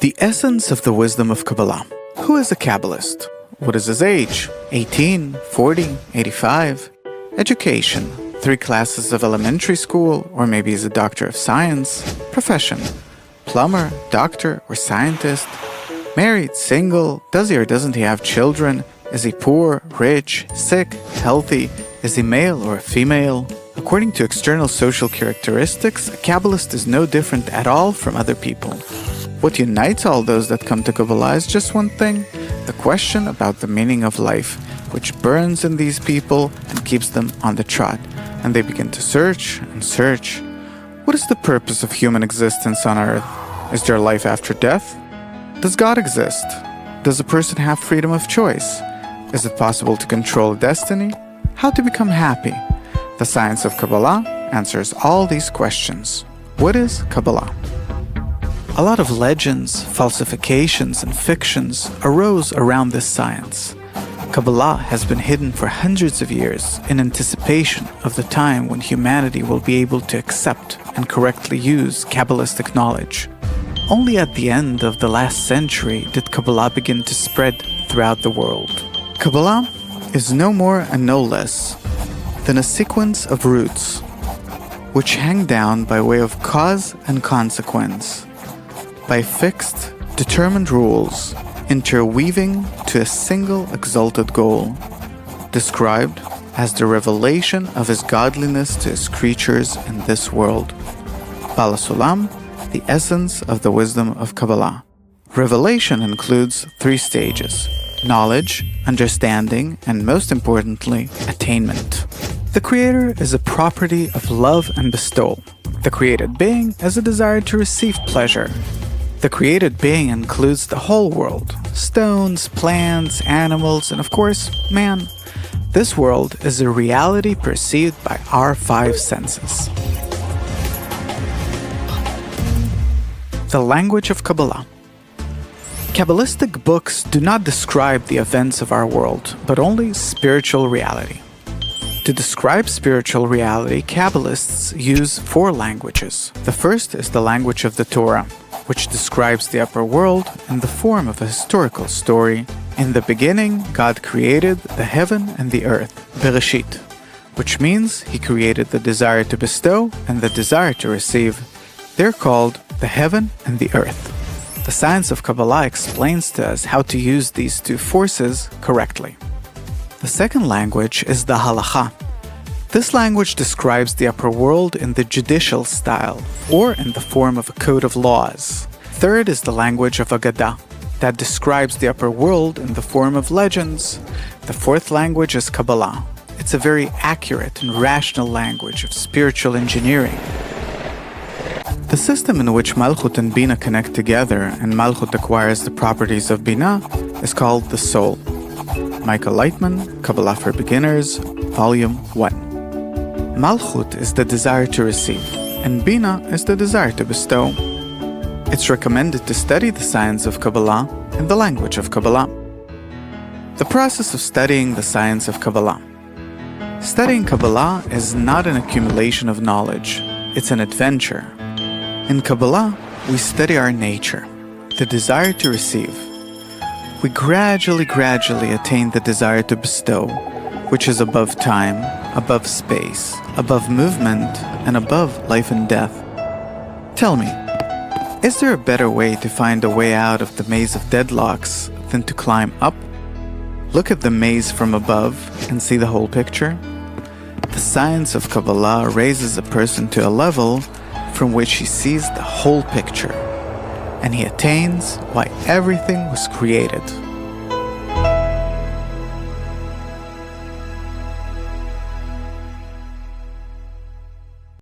The essence of the wisdom of Kabbalah. Who is a Kabbalist? What is his age? 18, 40, 85? Education. 3 classes of elementary school, or maybe he's a doctor of science. Profession. Plumber, doctor, or scientist. Married, single, does he or doesn't he have children? Is he poor, rich, sick, healthy? Is he male or a female? According to external social characteristics, a Kabbalist is no different at all from other people. What unites all those that come to Kabbalah is just one thing: the question about the meaning of life, which burns in these people and keeps them on the trot. And they begin to search and search. What is the purpose of human existence on earth? Is there life after death? Does God exist? Does a person have freedom of choice? Is it possible to control destiny? How to become happy? The science of Kabbalah answers all these questions. What is Kabbalah? A lot of legends, falsifications, and fictions arose around this science. Kabbalah has been hidden for hundreds of years in anticipation of the time when humanity will be able to accept and correctly use Kabbalistic knowledge. Only at the end of the last century did Kabbalah begin to spread throughout the world. Kabbalah is no more and no less than a sequence of roots which hang down by way of cause and consequence, by fixed, determined rules, interweaving to a single exalted goal, described as the revelation of his godliness to his creatures in this world. Bala Sulam, the essence of the wisdom of Kabbalah. Revelation includes 3 stages: knowledge, understanding, and most importantly, attainment. The Creator is a property of love and bestowal. The created being has a desire to receive pleasure. The created being includes the whole world: stones, plants, animals, and of course, man. This world is a reality perceived by our 5 senses. The language of Kabbalah. Kabbalistic books do not describe the events of our world, but only spiritual reality. To describe spiritual reality, Kabbalists use 4 languages. The first is the language of the Torah, which describes the upper world in the form of a historical story. In the beginning, God created the heaven and the earth, Bereshit, which means He created the desire to bestow and the desire to receive. They're called the heaven and the earth. The science of Kabbalah explains to us how to use these 2 forces correctly. The second language is the Halakha. This language describes the upper world in the judicial style, or in the form of a code of laws. Third is the language of Agadah, that describes the upper world in the form of legends. The fourth language is Kabbalah. It's a very accurate and rational language of spiritual engineering. The system in which Malchut and Bina connect together and Malchut acquires the properties of Bina is called the soul. Michael Lightman, Kabbalah for Beginners, Volume 1. Malchut is the desire to receive, and Bina is the desire to bestow. It's recommended to study the science of Kabbalah in the language of Kabbalah. The process of studying the science of Kabbalah. Studying Kabbalah is not an accumulation of knowledge, it's an adventure. In Kabbalah, we study our nature, the desire to receive. We gradually attain the desire to bestow, which is above time, above space, above movement, and above life and death. Tell me, is there a better way to find a way out of the maze of deadlocks than to climb up? Look at the maze from above and see the whole picture. The science of Kabbalah raises a person to a level from which he sees the whole picture, and he attains why everything was created.